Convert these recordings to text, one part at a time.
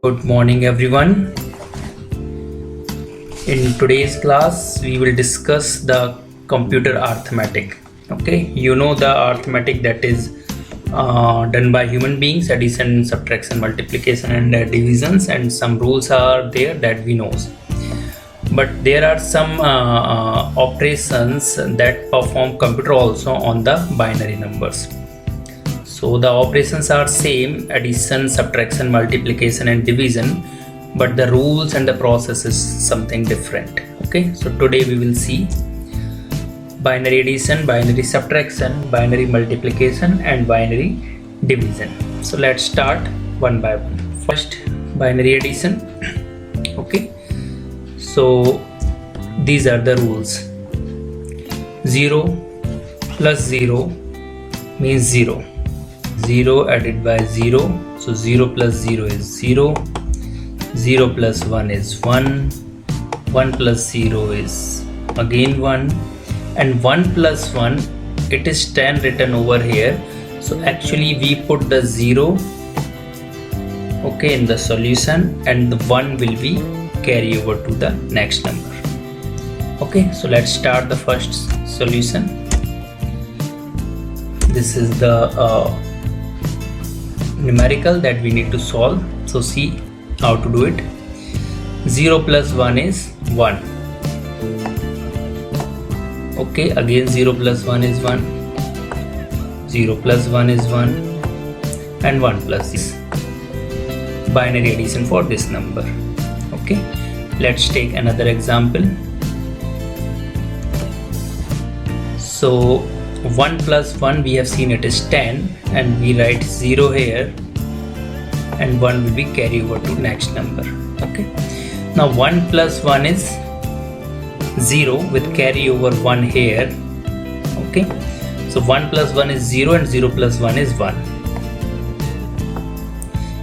Good morning, everyone. In today's class, we will discuss the computer arithmetic. Okay, you know the arithmetic that is done by human beings: addition, subtraction, multiplication, and divisions. And some rules are there that we know. But there are some operations that perform computer also on the binary numbers. So the operations are same: addition, subtraction, multiplication, and division, but the rules and the process is something different. Okay, so today we will see binary addition, binary subtraction, binary multiplication, and binary division. So let's start one by one. First, binary addition. Okay, so these are the rules. 0 plus 0 means 0. 0 added by 0, so 0 plus 0 is 0. 0 plus 1 is 1. 1 plus 0 is again 1. And 1 plus 1, it is 10 written over here. So actually we put the 0 okay in the solution, and the 1 will be carry over to the next number. Okay, so let's start the first solution. This is the numerical that we need to solve. So see how to do it. 0 plus 1 is 1. Okay, again 0 plus 1 is 1. 0 plus 1 is 1. And 1 plus is binary addition for this number. Okay, let's take another example. So 1 plus 1, we have seen it is 10, and we write 0 here, and 1 will be carry over to next number. Okay, now 1 plus 1 is 0 with carry over 1 here. Okay, so 1 plus 1 is 0 and 0 plus 1 is 1.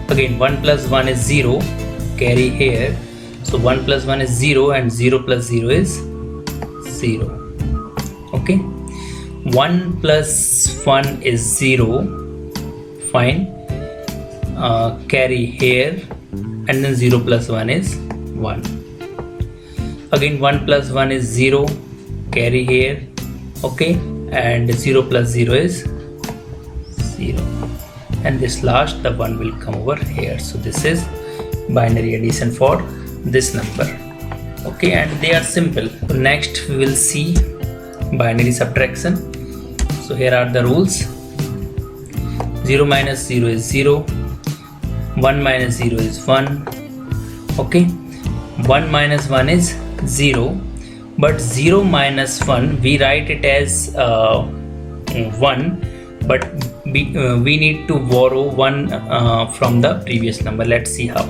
Again 1 plus 1 is 0, carry here, so 1 plus 1 is 0 and 0 plus 0 is 0. Okay, 1 plus 1 is 0, fine, carry here, and then 0 plus 1 is 1. Again 1 plus 1 is 0, carry here, okay, and 0 plus 0 is 0, and this last, the 1 will come over here. So this is binary addition for this number. Okay, and they are simple. So next we will see binary subtraction. So here are the rules. 0 minus 0 is 0. 1 minus 0 is 1. Okay, 1 minus 1 is 0, but 0 minus 1 we write it as 1, but we need to borrow 1 from the previous number. Let's see how.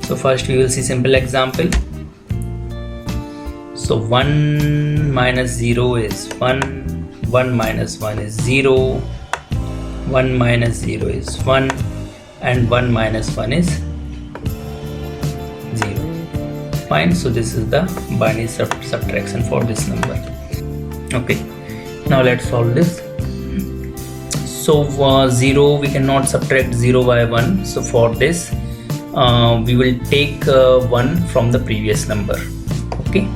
So first we will see simple example. So 1 minus 0 is 1, 1 minus 1 is 0, 1 minus 0 is 1, and 1 minus 1 is 0. Fine, so this is the binary subtraction for this number. Okay, now let's solve this. So 0, we cannot subtract 0 by 1. So for this, we will take 1 from the previous number. Okay,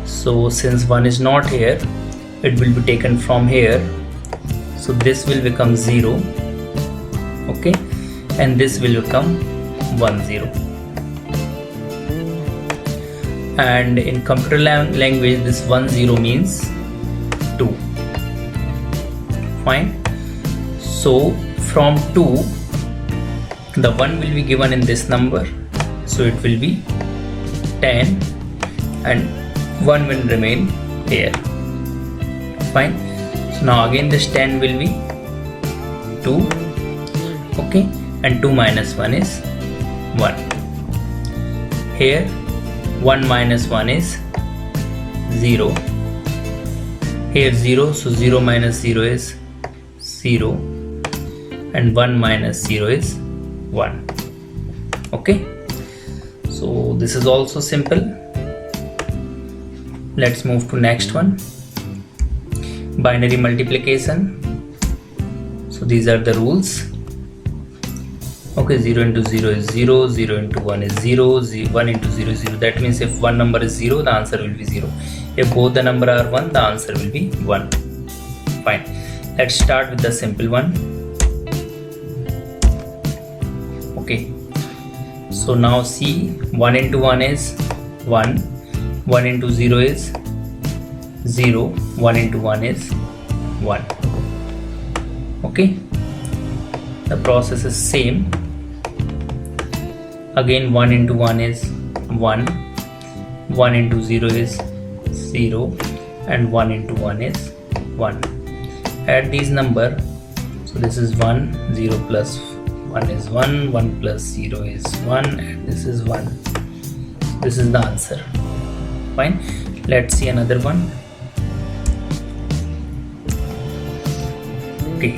so since 1 is not here, it will be taken from here. So this will become 0. Okay, and this will become 1 0. And in computer language, this 1 0 means 2. Fine. So from 2, the 1 will be given in this number. So it will be 10, and 1 will remain here. Fine. So now again this 10 will be 2. Okay, and 2 minus 1 is 1. Here 1 minus 1 is 0. Here 0, so 0 minus 0 is 0, and 1 minus 0 is 1. Okay, so this is also simple. Let's move to next one. Binary multiplication. So these are the rules. Okay, 0 into 0 is 0, 0 into 1 is 0, 1 into 0 is 0. That means if one number is 0, the answer will be 0. If both the number are 1, the answer will be 1. Fine. Let's start with the simple one. Okay. So now see, 1 into 1 is 1, 1 into 0 is 0, 1 into 1 is 1. Okay. The process is same. Again 1 into 1 is 1, 1 into 0 is 0 and 1 into 1 is 1. Add these number. So this is 1, 0 plus 1 is 1, 1 plus 0 is 1 and this is 1. This is the answer. Fine. Let's see another one. Okay.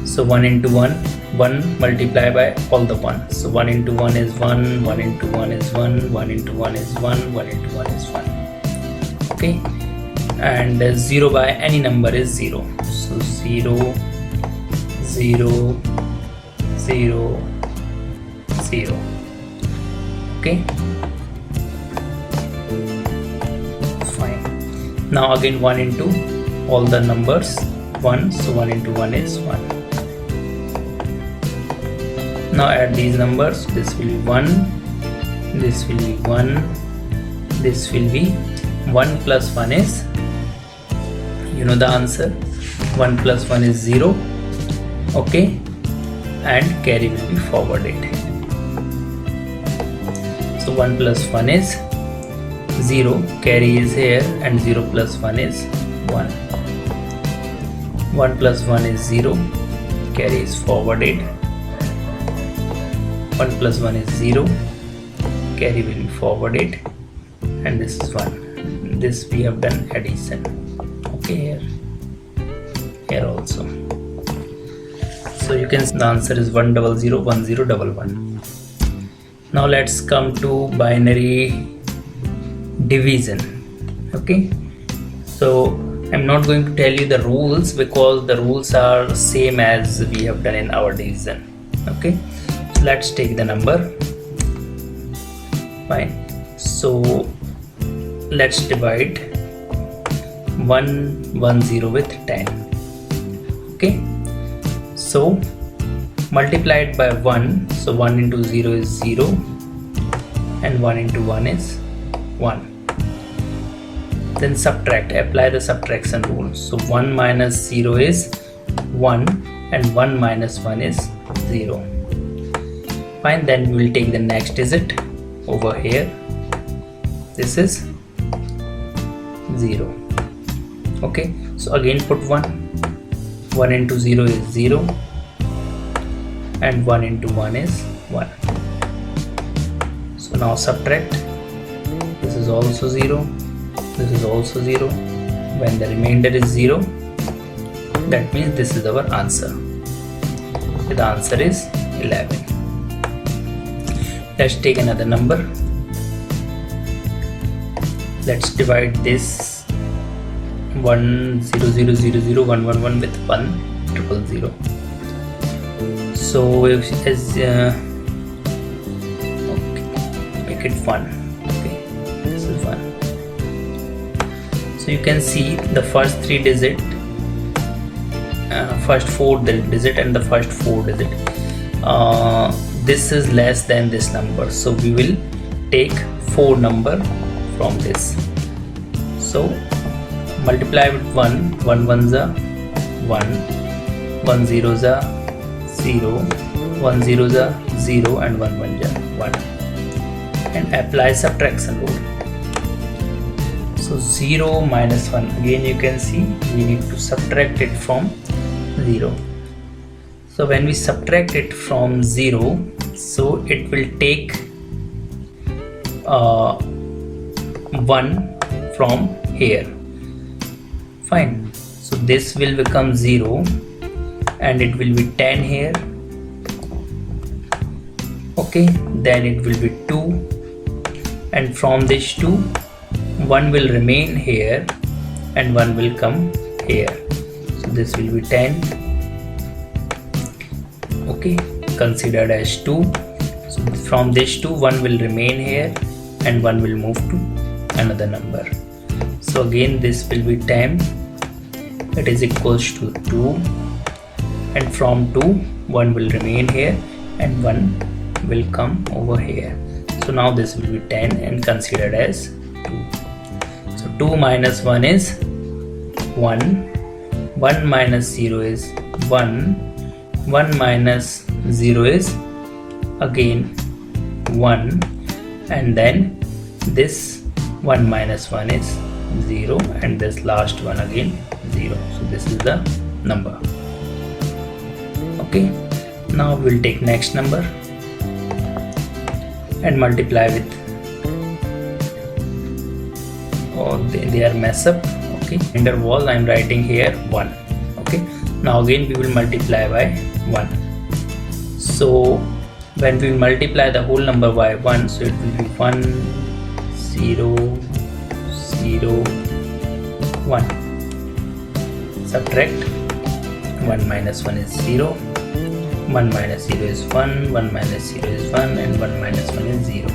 So 1 into 1, 1 multiply by all the 1. So 1 into 1 is 1, 1 into 1 is 1, 1 into 1 is 1, 1 into 1 is 1. Okay. And 0 by any number is 0. So 0, 0, 0, 0. Okay. Fine. Now again 1 into all the numbers 1. So 1 into 1 is 1. Now add these numbers. This will be 1, this will be 1, this will be 1 plus 1 is, you know the answer, 1 plus 1 is 0. Okay, and carry will be forwarded. So 1 plus 1 is 0, carry is here, and 0 plus 1 is 1. 1 plus 1 is 0, carry is forwarded. 1 plus 1 is 0, carry will be forwarded, and this is 1. This we have done addition. Okay, here also. So you can see the answer is 1001011. Now let's come to binary division. Okay, so I'm not going to tell you the rules because the rules are same as we have done in our division. Okay, so let's take the number. Fine. So let's divide 110 with 10. Okay, so multiply it by 1. So 1 into 0 is 0 and 1 into 1 is 1. Then subtract, apply the subtraction rule. So 1 minus 0 is 1 and 1 minus 1 is 0. Fine, then we will take the next digit over here. This is 0. Okay, so again put 1. 1 into 0 is 0 and 1 into 1 is 1. So now subtract. This is also 0. This is also 0. When the remainder is 0, that means this is our answer. So the answer is 11. Let's take another number. Let's divide this 1000011 with 10000. So if as okay, make it 1. Okay, this is 1. So you can see the first 3 digit, first 4 digit and the first 4 digit. This is less than this number, so we will take 4 number from this. So multiply with 1. 1 ones are 1, 1 zeros are 0, 1 zeros are 0 and 1 ones are 1, and apply subtraction rule. So 0 minus 1, again you can see we need to subtract it from 0. So when we subtract it from 0, so it will take 1 from here. Fine. So this will become 0 and it will be 10 here. Okay, then it will be 2, and from this 2, 1 will remain here and 1 will come here. So this will be 10. Okay, considered as 2. So from this 2, 1 will remain here and 1 will move to another number. So again this will be 10, it is equals to 2, and from 2 1 will remain here and 1 will come over here. So now this will be 10 and considered as 2. So 2 minus 1 is 1, 1 minus 0 is 1, 1 minus 0 is again 1, and then this 1 minus 1 is 0, and this last one again 0. So this is the number. Okay, now we'll take next number and multiply with, they are mess up. Okay, under wall I am writing here 1. Okay, now again we will multiply by 1. So when we multiply the whole number by 1, so it will be 1 0 0 1. Subtract, 1 minus 1 is 0, 1 minus 0 is 1, 1 minus 0 is 1, and 1 minus 1 is 0.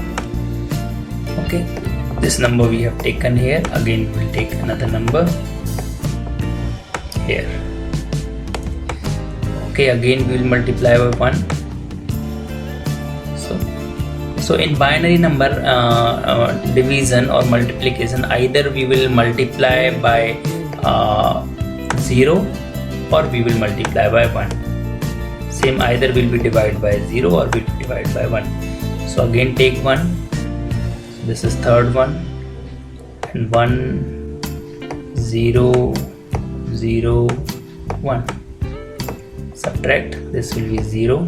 Okay, this number we have taken here. Again we will take another number here. Okay, again we will multiply by 1. So in binary number division or multiplication, either we will multiply by 0 or we will multiply by 1. Same, either will be divided by 0 or will be divided by 1. So again take 1. So this is third one, and 1 0 0 1. Subtract, this will be 0.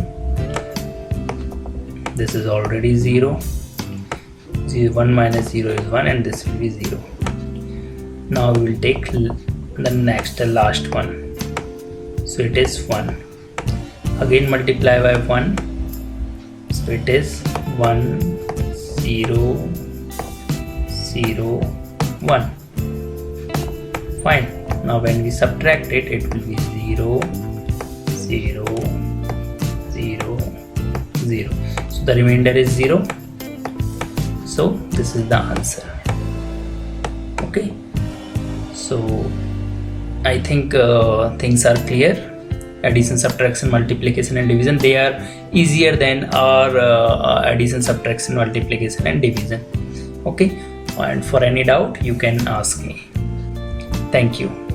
This is already 0. 1 minus 0 is 1, and this will be 0. Now we will take the next, the last one. So it is 1. Again multiply by 1. So it is 1 0 0 1. Fine. Now when we subtract it, it will be 0 0 0 0. So the remainder is 0. So this is the answer. Okay, so I think things are clear. Addition, subtraction, multiplication and division, they are easier than our addition, subtraction, multiplication and division. Okay, and for any doubt you can ask me. Thank you.